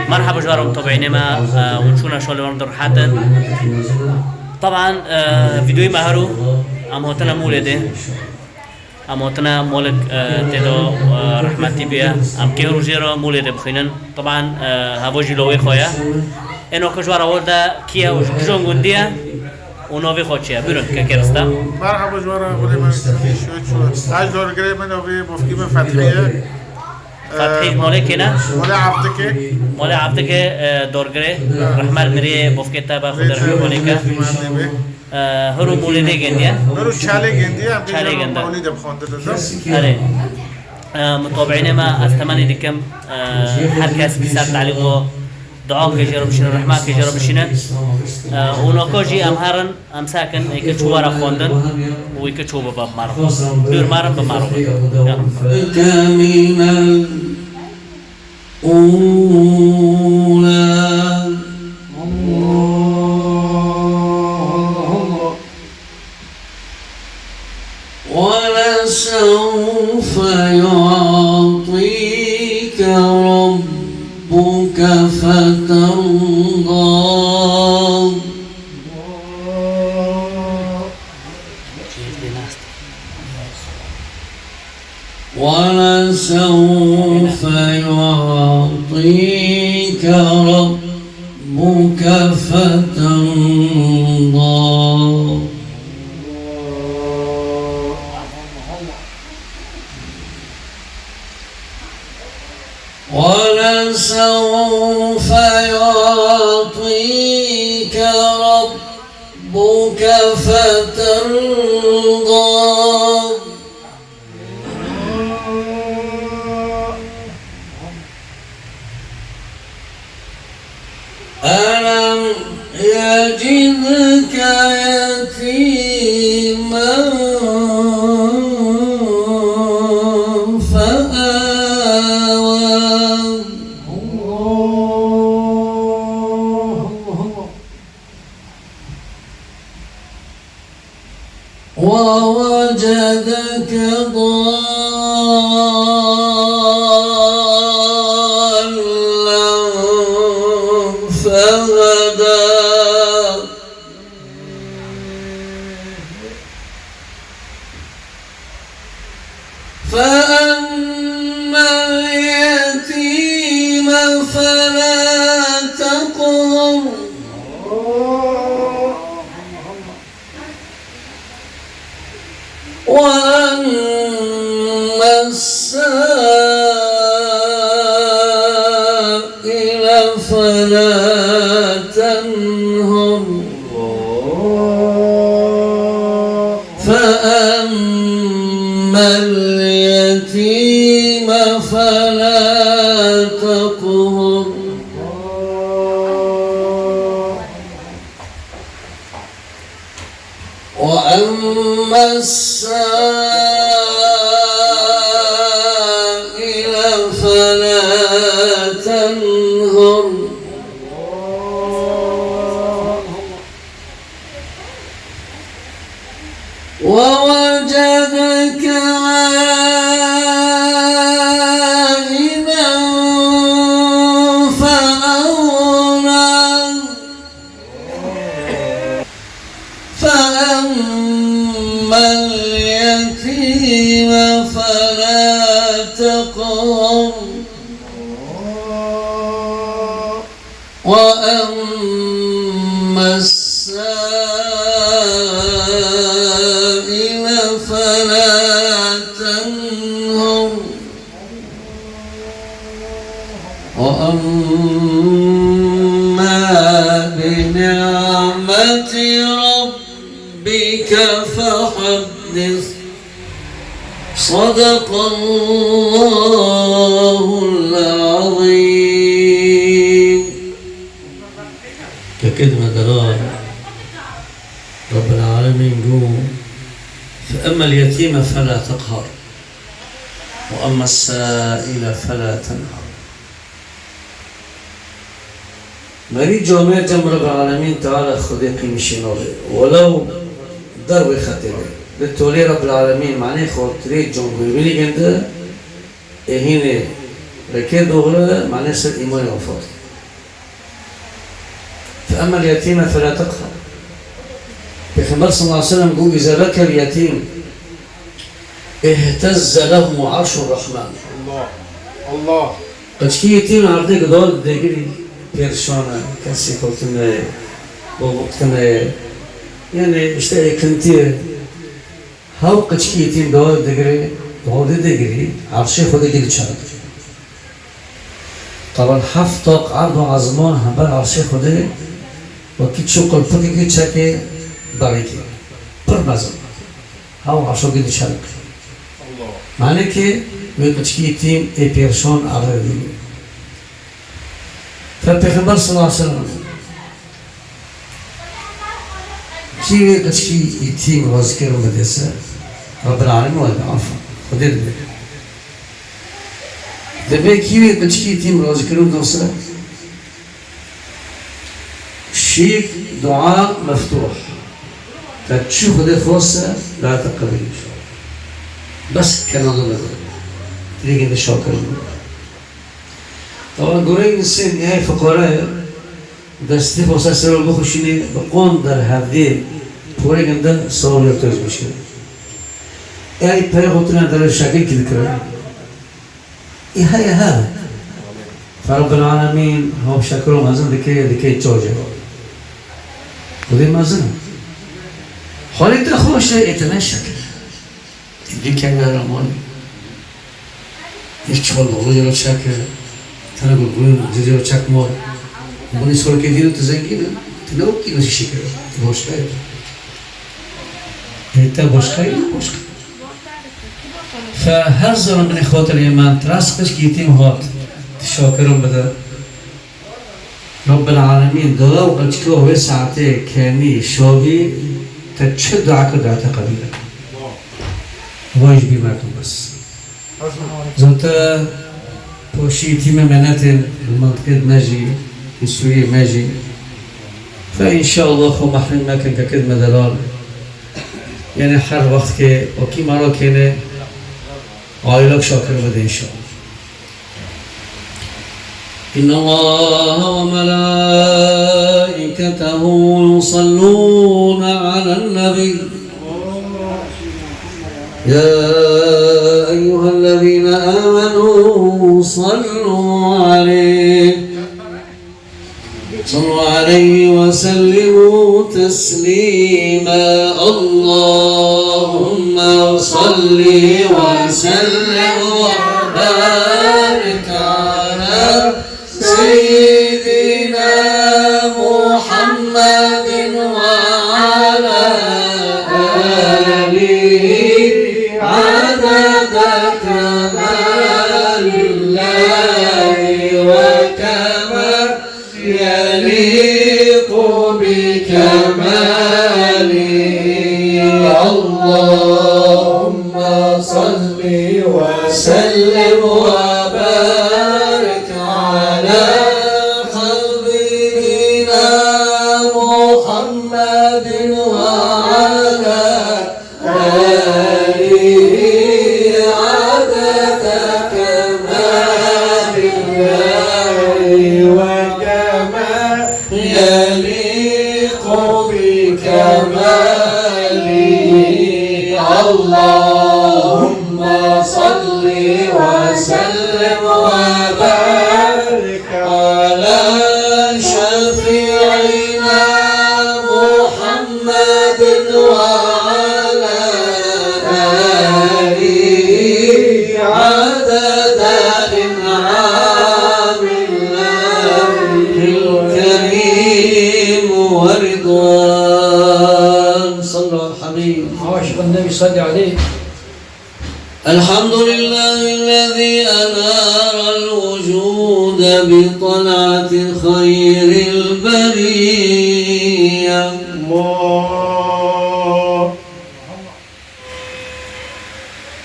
مرحبا جوارم طبعا ما ونشونا شغل ورندر حتى طبعا فيديو مهرو ام هوتنا مولده ام هوتنا مولك تدو رحمتي بيا ام كيرو جيرو مولده بخينن طبعا هاوجي لوي خويا انو كجوارا ولدا كيا وجون غونديا ونوفي خوتشيا بيرون كيرستا مرحبا جوارا ولي ما شو عايز دور جري من اوفي بوفكي من فتحيه فتحي مولكنا مولا عبدك دورگره رحمت میری بوفکتا با خود رحمت مولکا هرو مولده گندیا هرو چاله گندیا چاله گندا مولد بخونده دادم آره متابعین ما استمانی دیکم هر کس بیشتر تعلیق و دعا کجرا بشینن رحمت کجرا بشینن اونا کجی امهرن امساکن ایک چوبارا خوندن و ایک چوبا باب مارو دور مارم به مارو ولسوف يعطيك ربك فترضى ولسوف يعطيك ربك فترضى ولسوف يعطيك ربك فترضى ألم يجدك يتيما ووجدك ضالا فهدى فأما اليتيم فلا تقهر وأما السائل فلا تنهر فأما اليتيم فلا تقهر وأما السائل فلا تنهر ووجدك عائلا فأغنى فأما اليتيم فلا تقهر وأما السائل فلا تنهر وأما بنعمة ربك فحدث صدق الله العظيم. ككلمة درار رب العالمين يقول فأما اليتيم فلا تقهر وأما السائل فلا تنهر. مريد جامعة جمع رب العالمين تعالى خذيقي مشينوري ولو دروي خطيري للتولي رب العالمين معناه خود تريد جنبي بلي جنده هنا ركيد دوغلا معناه سر إيمان وفاط فأما اليتيم فلا تقهر. پیغمبر صلى الله عليه وسلم يقول إذا بكى اليتيم اهتز له عرش الرحمن. الله Kaçki yetim artık dol degri perşana kasi koltuğuna boğuktuna yani işte ekinti hav kaçki yetim dol degri arşe khoda gidi çarık. طبعا حفتق عرض عظمان همبر عرشي خوده وكي تشوق الفكي كي تشاكي ضريكي برمزم هاو عرشو قد شارك معنى كي ويقشكي يتيم اي بيرشون عرضي فالبيغمبر صلى الله عليه وسلم كي ويقشكي يتيم وذكر مدرسة رب العالمين ولا عفوا خدير بك Demek ki kaçki yetim razı kırıldı olsa şirk dua meftuh فتشوف هذه فرصة لا تقبل بس كان الله تيجي نشاكر طبعا قريب الإنسان هاي فقراء دستي فرصة سرور بخشيني بقوم در هذه پوره گنده سوال يرتوز بشه أي پیغوتنا در شکل كذكره إيه فرب العالمين هو بشكره مازن لكي توجه وذي مازن حالي تخوش يتمشى تدري كم يا رماني يشتغل بغير شكل تنا بقول جزيرة شك مور بني صور كثير تزنقين تلو كيلو شكل تبوش كاي هيتا بوش كاي فهر زمان من إخوات الإيمان تراسقش كيتيم هات تشاكرون بدا رب العالمين دلاو قلتكو هو ساعتي كاني شوبي تتشد دعاك دعاتا قبيلة وايش بيماكم بس زوتا بوشي تيمة مناتن المنطقة ماجي السورية ماجي فإن شاء الله خو محرم ماكن ككدمة دلال يعني حر وقت كي وكي مرة كيني عائلك شاكر بده إن شاء الله. إن الله وملائكته يصلون على النبي يا أيها الذين آمنوا صلوا عليه وسلموا تسليما اللهم صل وسلم وبارك على سيدنا محمد وعلى آله عدد كمال الله وكما يليق بكماله اللهم صل وسلم وبارك على حبيبنا محمد وعلى آله عدد كمال الله وكما يليق بكماله اللهم صل وسلم وبارك على شفيعنا محمد وعلى آله عدد إنعام الله الكريم ورضوان صلى على الحبيب عاشق النبي صلى عليه. الحمد لله الذي أنار الوجود بطلعة خير البرية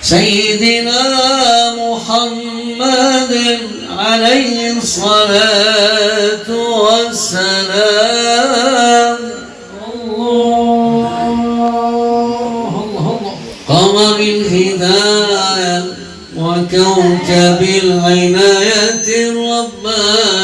سيدنا محمد عليه الصلاة والسلام قمر الهداية وكوكب العناية الربانية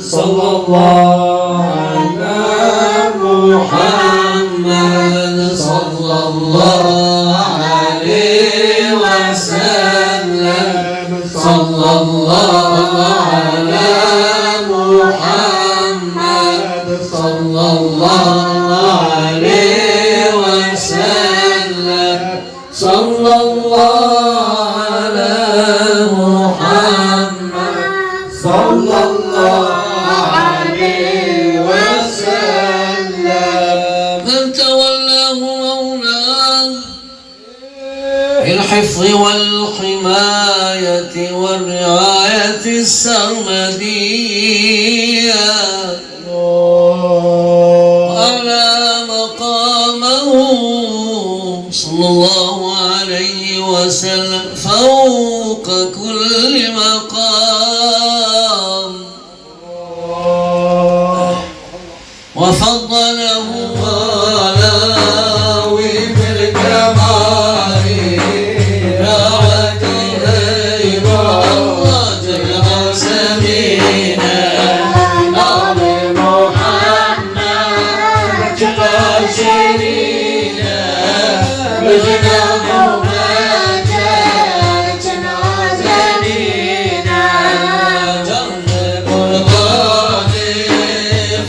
صلى الله على محمد صلى الله عليه وسلم صلى الله على محمد صلى الله عليه وسلم صلى الله على محمد صلى الله عليه وسلم من تولاه مولاه بالحفظ والحماية والرعاية السرمدية على مقامه صلى الله عليه وسلم فوق كل مقام وفضله على بالكمال رعته الله جل سمينا نعم محمد شرينا بجناه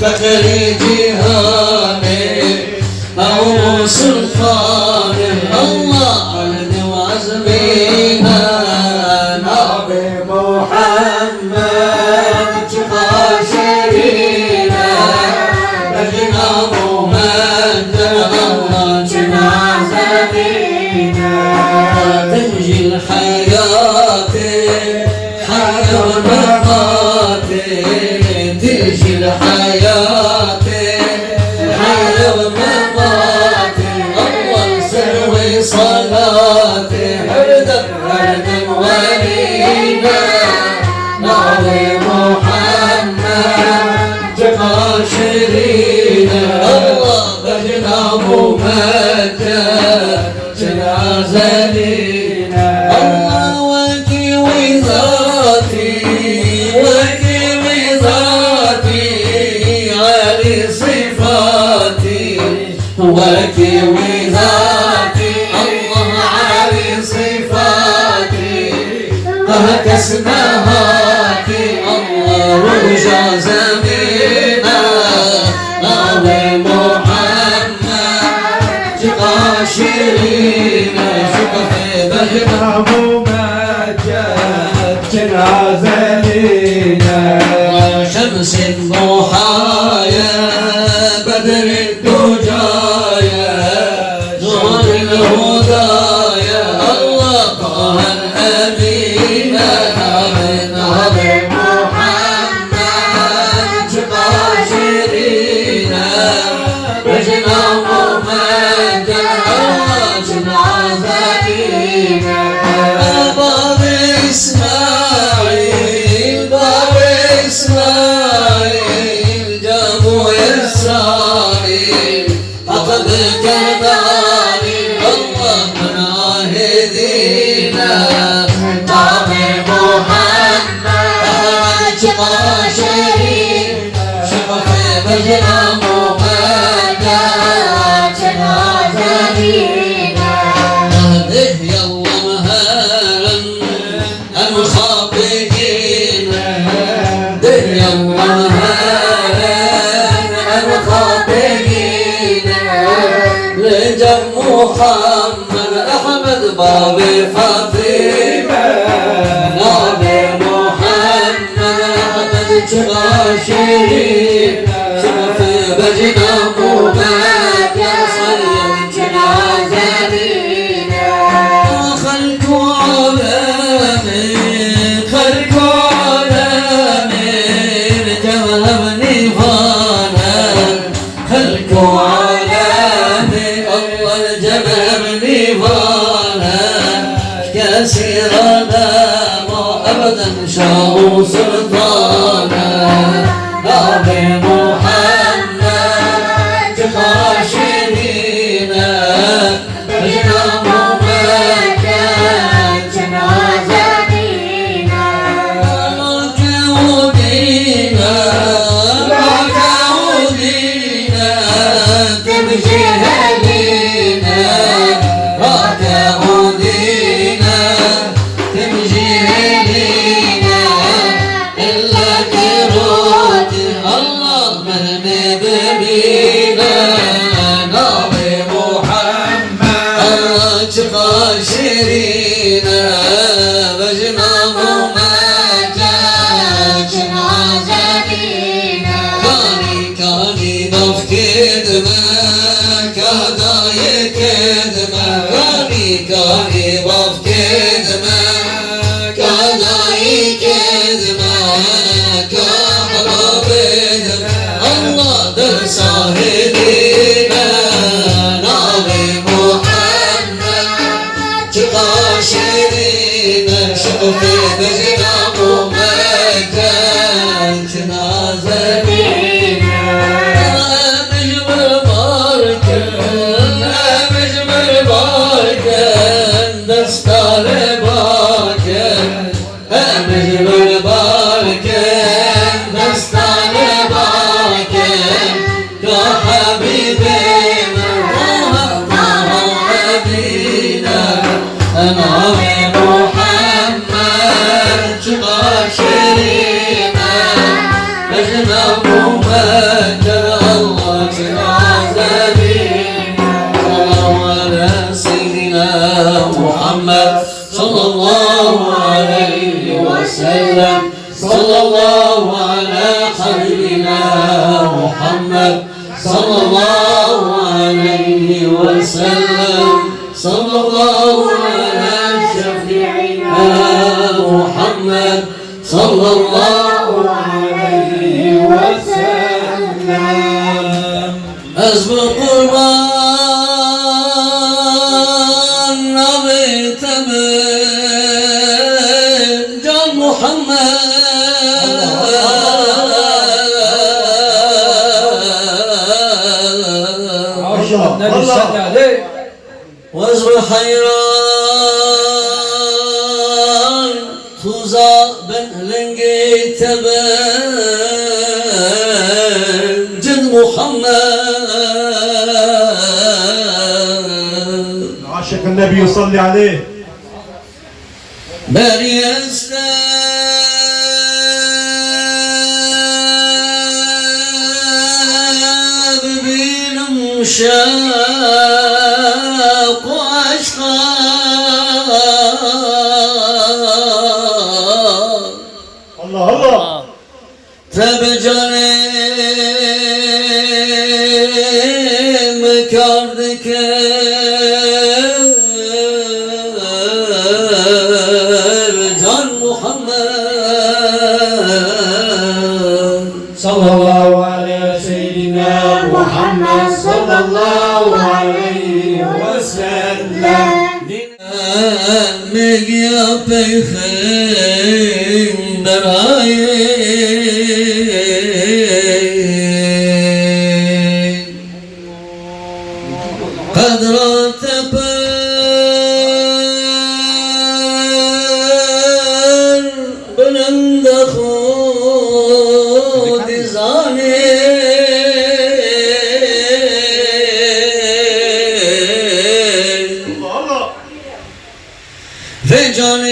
فخر جهاني أو سلطان الله عهد وعزمنا نبي محمد شرينا بجنا ممجد الله جنازتنا تنجي الحياة حياة والممات تنجي الحياة حياة والممات أول سروي صلاتي هردم هردم ولينا نعوي محمد جفا شرينا الله بجنا ممجد جنازتنا الله وكي وذاتي وكي وذاتي علي صفاتي وكي وذاتي الله علي صفاتي قهك اسمهاتي الله رجع زمينا نعوي محمد جقا شرينا شقفي بجنا ممجد جنازتنا شمس الضحايا بدر الدجايا نور الهدايا الله طه الأمين نعم محمد جقا شرينا بجنا ممجد الله جنازتنا باب إسماعيل باب إسماعيل جابوا يساري أخذ كباري الله من عاهدينا نعم محمد شقا شرينا شقفي بجنا ممجد جنازتنا نهده يلا مهالا المخاطئين ده يلا مهالا المخاطئين لجم محمد أحمد بابي فاطمة نبي محمد أحمد شقا شرينا شقفي بجنا ممجد صلى جنازتنا خلق عالمين خلق عالمين جوابني فانا خلق عالمين الله جبرني فانا كثيرنا ما ابدا شاء سلطانا نبي محمد ببينا نبي محمد الله تقاشرينا بجنب مجاج عزبينا كاني نفكد ما كداي كدما كاني بفكد ما كداي كدما كحرب الله در صاحبنا نبي محمد تقاشرينا شوفي بجنب مكان تنازلينا مجمل باركن دستار باركن مجمل باركن دستار باركن يا حبيبنا حبيبنا أنا محمد تباشرينا بجنب مجر الله تعزبينا صلوا على سيدنا محمد صلى الله عليه وسلم صلى الله على حبيبنا محمد صلى الله عليه وسلم صلى الله على شفيعنا محمد صلى الله عليه وسلم أزم قربان نبي تمن جان محمد النبي صلى عليه وزر حيران توزا بن لنجي تبن جد محمد عاشق النبي يصلي عليه باري استاب بين مشاق واشقاق الله الله تبجانم كردك جان محمد صلى الله على سيدنا محمد صلى الله عليه وسلم مگیا پیخیم برای قدرات پر بلند خود زانه الله في جان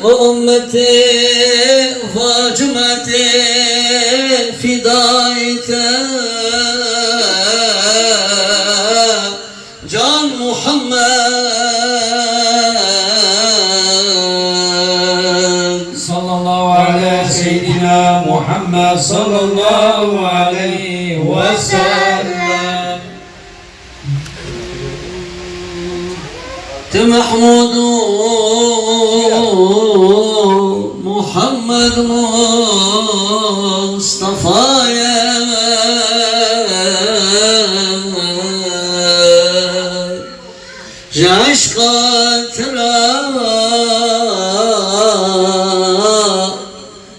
وأمتي فاجمتي فدايك جان محمد صلى الله على سيدنا محمد صلى الله عليه وسلم محمود محمد مصطفى يا عشقت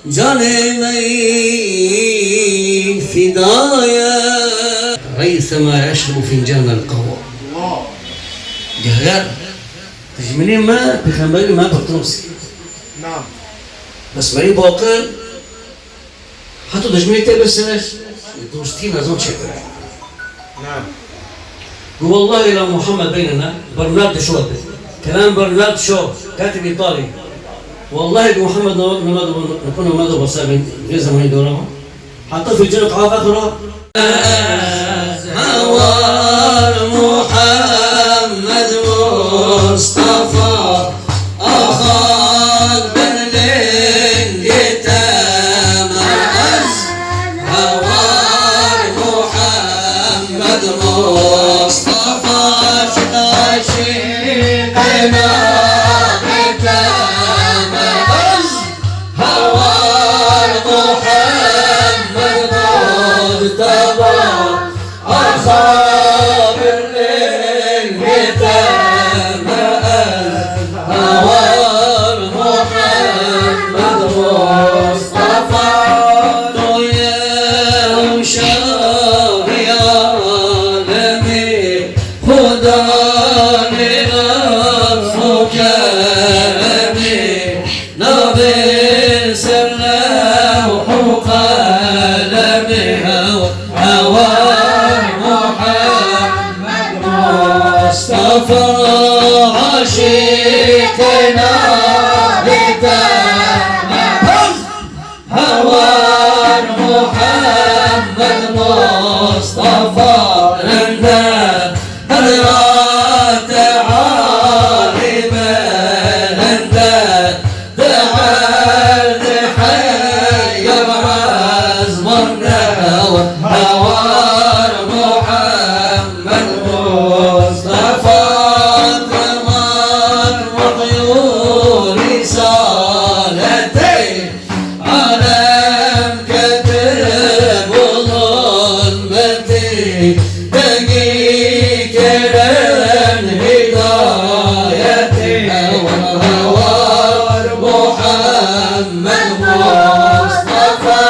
جانمي فدايا ريثما يشرب فنجان القهوة جهلا تجملين ما بخمبري ما بطرسي نعم بس بري باقر حتى تجملي تلبس سناش دوستين أزون شكرا نعم والله لو محمد بيننا برنارد شو كلام برنارد شو كاتب إيطالي والله محمد نكون ماذا بصابين في زمان دورهم حتى في الجنة قاعدة أخرى هوار محمد مصطفى أخاك برلين يتمعز هوار محمد مصطفى عشقنا يتمعز هوار محمد مصطفى أخاك برلين يتمعز هوار محمد مصطفى طيب شاهي عالمي خدا لنفسك نبي سره قلمي هوار محمد مصطفى عشقنا لتمعز هوار محمد مصطفى أنت هدرات عالبا أنت دعال حي يبرز مرنا هوار محمد مصطفى تمام وعيون رسالتين عالم كتب ظلمتي دقيق لن هدايتي هوار محمد مصطفى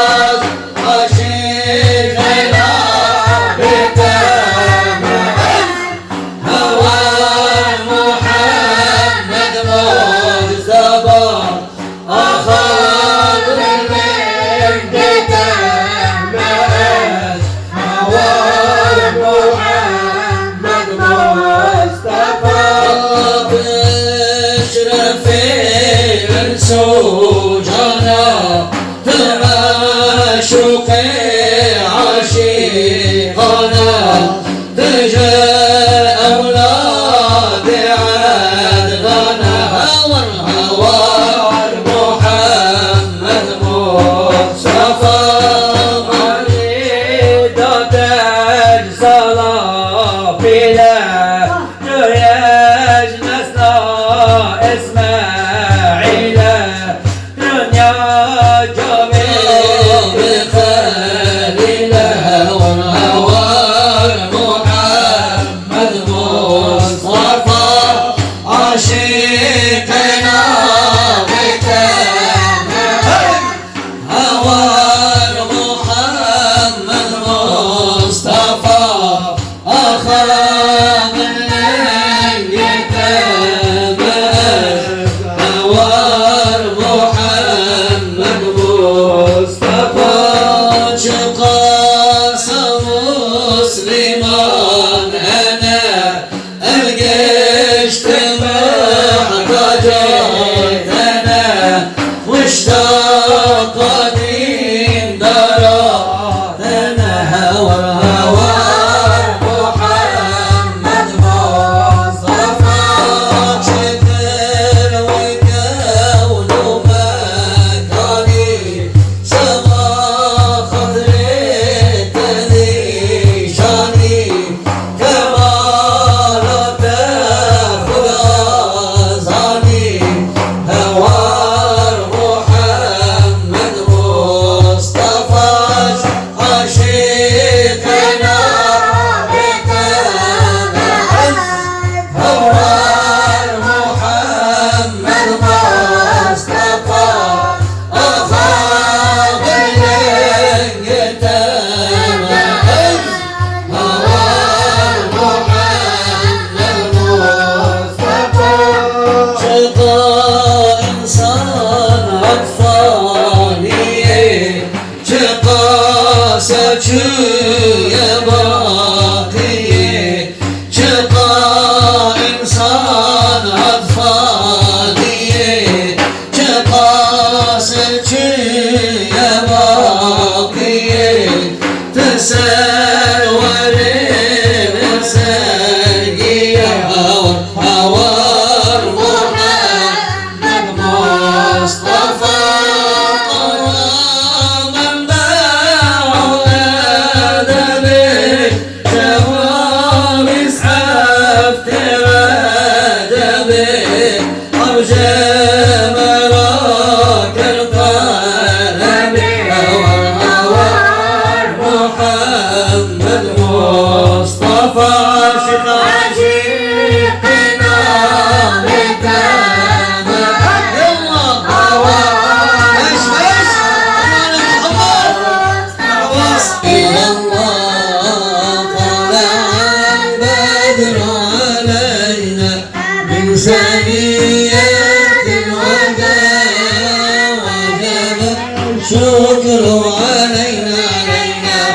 عشقنا بتمعز هوار محمد مصطفى أخاك برلين يتمعز هوار محمد مصطفى بشرف السجنا تعشق عشيقنا تجا أولاد عدغنا هوار محمد مصطفى مريدة الصلافلة نهج نسنا إسماعيل دنيا جميل بخليلة هوار محمد مصطفى عشقنا بتمعز هوار محمد مصطفى أخاك برلين يتمعز هوار محمد مصطفى شقاس مسلمان أنا القشت محتاجت أنا مشتاقني درات أنا هوار محمد مصطفى شكر وكون مكاني سما خضري تذي شاني كمالات خلازاني هوار محمد مصطفى عشقنا بتمعز هوار محمد مصطفى أخاك برلين يتمعز هوار محمد مصطفى شقاء إنسان عطفاني شقاء سجو يا باقي شقاء إنسان عطفاني شقاء سجية باقية تسور سجية هوار محمد مصطفى من بعد به شوام اسعاف تراد به أرجى مراك القلب هوار محمد مصطفى عشقنا بتامة يلا إلى الله طلع البدر علينا من ثنيات الوداع وجب شكر علينا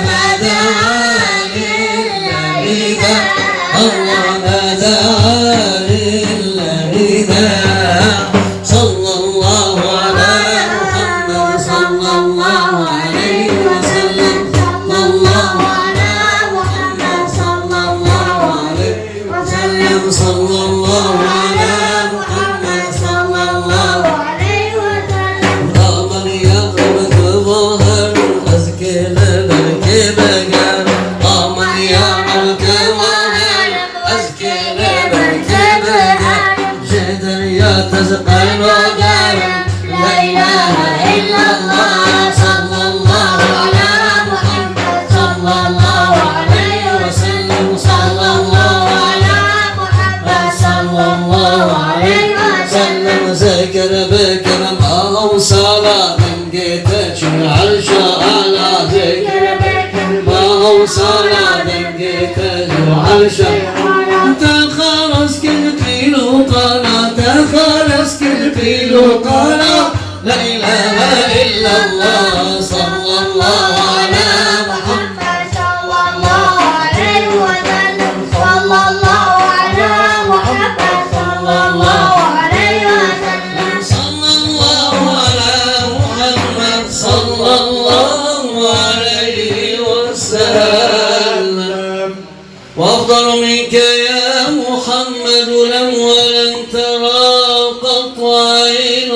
ما دعا لله الله ما دعا لله صلى الله على محمد صلى الله عليه وسلم صلى الله على محمد صلى الله عليه وسلم صلى الله على محمد صلى الله عليه وسلم ضمن يقرب ظهر أزكي لبرك بقر ضمن يقرب ظهر أزكي لبرك بقر جدر يتزقن وقر لا إله إلا الله صلى الله على محمد صلى الله عليه وسلم صلى الله على محمد صلى الله عليه وسلم ذكر بكر ما أوصل من قيتك العرش أعلى ذكر بكر ما أوصل من قيتك العرش تخلص كل كيلو قنا تخلص كل كيلو قنا لا إله إلا الله صلى الله على محمد صلى الله عليه وسلم صلى الله على محمد صلى الله عليه وسلم صلى الله على محمد صلى الله عليه وسلم وأفضل منك يا محمد لم ولن ترى قط عين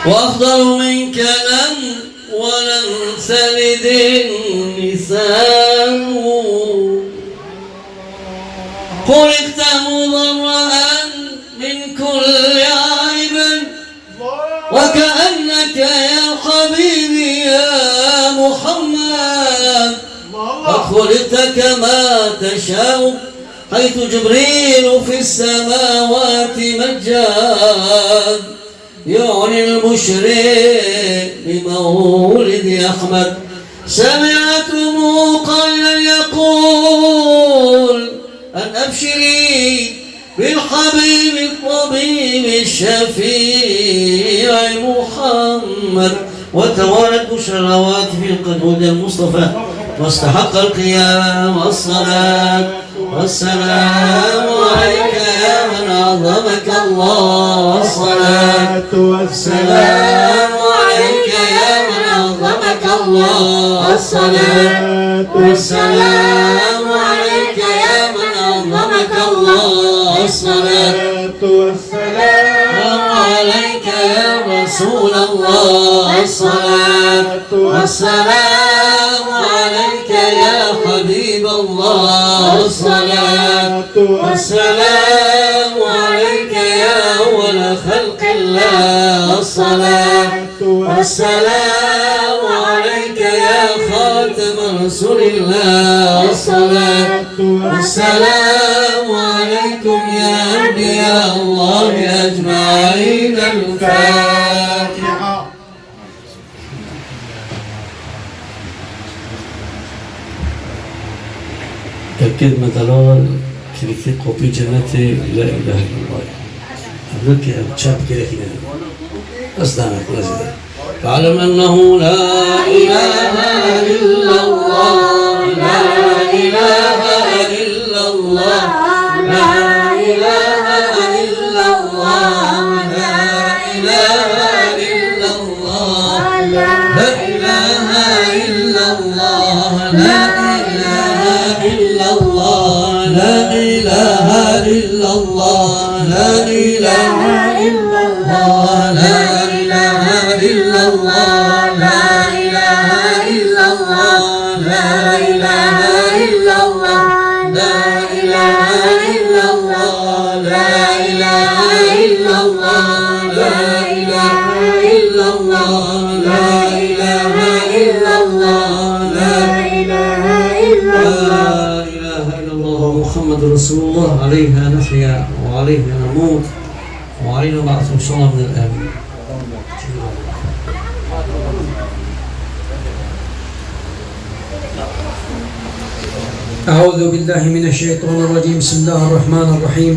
وأفضل منك لم ولن تلد النساء خلقت مضرعا من كل عيب وكأنك يا حبيبي يا محمد قد خلقت كما تشاء حيث جبريل في السماوات مجاد يعني المشرك بمولد أحمد سمعتم قائلا يقول أن أبشري بالحبيب الطبيب الشفيع محمد وتوالت بشروات في القدود المصطفى واستحق القيام والصلاة والسلام عليك يا من عظمك الله الصلاة والسلام عليك يا من عظمك الله الصلاة والسلام عليك يا من عظمك الله الصلاة والسلام عليك يا رسول الله الصلاة والسلام عليك يا حبيب الله الصلاة والسلام عليك يا أول خلق الله الصلاة والسلام عليك يا خاتم رسول الله الصلاة والسلام عليكم يا أنبياء الله أجمعين الفاتحة. كلمة دلال كلمة قوبي جنة لا إله إلا الله. أبلغ يا شاب كده أصدقائك لازم فاعلم أنه لا إله إلا الله لا إله إلا الله لا إله إلا الله لا إله إلا الله لا إله إلا الله لا إله إلا الله لا إله إلا الله لا إله إلا الله لا إله إلا الله لا إله إلا الله لا إله إلا الله لا إله إلا الله لا إله إلا الله لا إله إلا الله لا إله إلا الله لا إله إلا الله محمد رسول الله عليها نحيا وعليها نموت وعلينا بعث إن شاء الله من الآمين. أعوذ بالله من الشيطان الرجيم. بسم الله الرحمن الرحيم.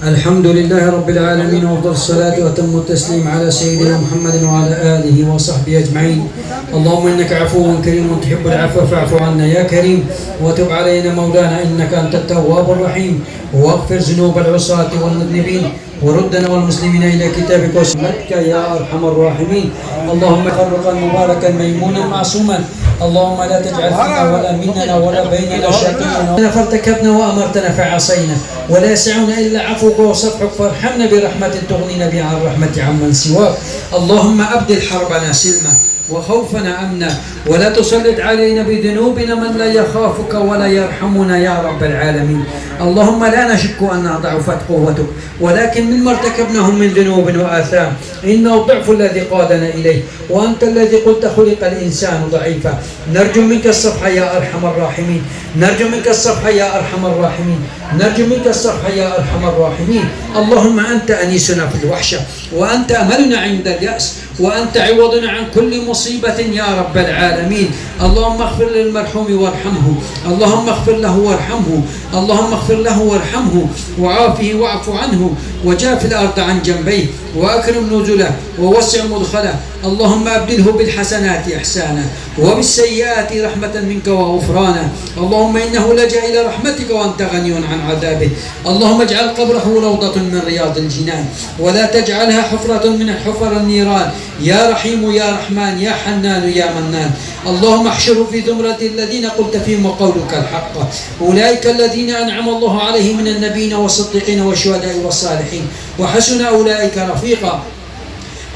الحمد لله رب العالمين وأفضل الصلاة وأتم التسليم على سيدنا محمد وعلى آله وصحبه أجمعين. اللهم إنك عفو كريم تحب العفو فاعف عنا يا كريم وتب علينا مولانا إنك أنت التواب الرحيم واغفر ذنوب العصاة والمذنبين وردنا والمسلمين إلى كتابك وسنتك يا أرحم الراحمين. اللهم فرقا مباركا ميمونا معصوما. اللهم لا تجعل فينا ولا مننا ولا بيننا شقيا فارتكبنا وأمرتنا فعصينا ولا يسعنا إلا عفوك وصفحك فارحمنا برحمة تغنينا بها عن رحمة عمن سواك. اللهم أبدل حربنا سلما وخوفنا أمنا ولا تسلط علينا بذنوبنا من لا يخافك ولا يرحمنا يا رب العالمين. اللهم لا نشك أن ضعفت قوتك ولكن مما ارتكبناه من ذنوب وآثام إنه الضعف الذي قادنا إليه وأنت الذي قلت خلق الإنسان ضعيفا. نرجو منك الصفح يا أرحم الراحمين نرجو منك الصفح يا أرحم الراحمين نرجو منك الصفح يا أرحم الراحمين. اللهم أنت أنيسنا في الوحشة وأنت أملنا عند اليأس وأنت عوضنا عن كل مصيبة يا رب العالمين. اللهم اغفر للمرحوم وارحمه اللهم اغفر له وارحمه اللهم اغفر له وارحمه وعافه واعف عنه وجاف الأرض عن جنبيه وأكرم نزله ووسع مدخله. اللهم أبدله بالحسنات إحسانا وبالسيئات رحمة منك وغفرانا. اللهم إنه لجأ إلى رحمتك وأنت غني عن عذابه. اللهم اجعل قبره روضة من رياض الجنان ولا تجعلها حفرة من حفر النيران يا رحيم يا رحمن يا حنان يا منان. اللهم احشره في زمرة الذين قلت فيهم وقولك الحق أولئك الذين أنعم الله عليهم من النبيين والصديقين والشهداء والصالحين وحسن أولئك رفيقا.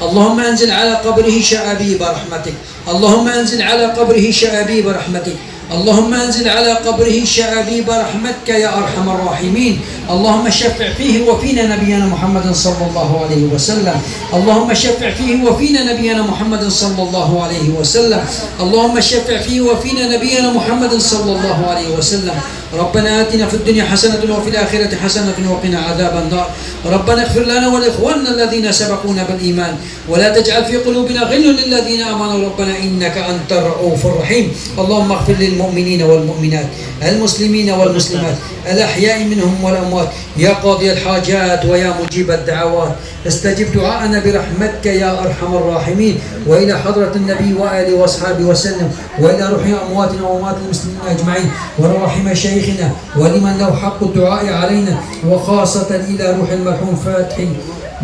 اللهم أنزل على قبره شآبيب رحمتك اللهم أنزل على قبره شآبيب رحمتك اللهم أنزل على قبره شآبيب رحمتك يا أرحم الراحمين. اللهم شفع فيه وفينا نبينا محمد صلى الله عليه وسلم اللهم شفع فيه وفينا نبينا محمد صلى الله عليه وسلم اللهم شفع فيه وفينا نبينا محمد صلى الله عليه وسلم. ربنا آتنا في الدنيا حسنة وفي الآخرة حسنة وقنا عذاب النار. ربنا اغفر لنا ولإخواننا الذين سبقونا بالإيمان ولا تجعل في قلوبنا غل للذين آمنوا ربنا إنك أنت الرؤوف الرحيم. اللهم اغفر للمؤمنين والمؤمنات المسلمين والمسلمات الأحياء منهم والأموات يا قاضي الحاجات ويا مجيب الدعوات. استجب دعاءنا برحمتك يا أرحم الراحمين. وإلى حضرة النبي وآله وأصحابه وسلم وإلى روح أمواتنا وأموات المسلمين أجمعين وروح مشايخنا ولمن له حق الدعاء علينا وخاصة إلى روح المرحوم فاتحي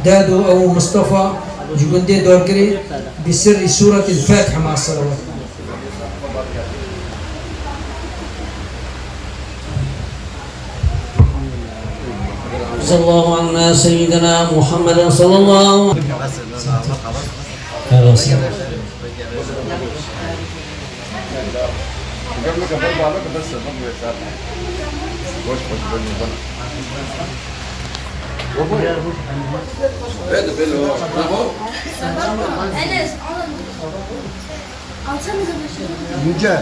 دادو أو مصطفى جوندي دوركري بسر سورة الفاتحة مع الصلوات. صلى الله على سيدنا محمد صلى الله عليه وسلم. Enes, alsana da başını. Yüce.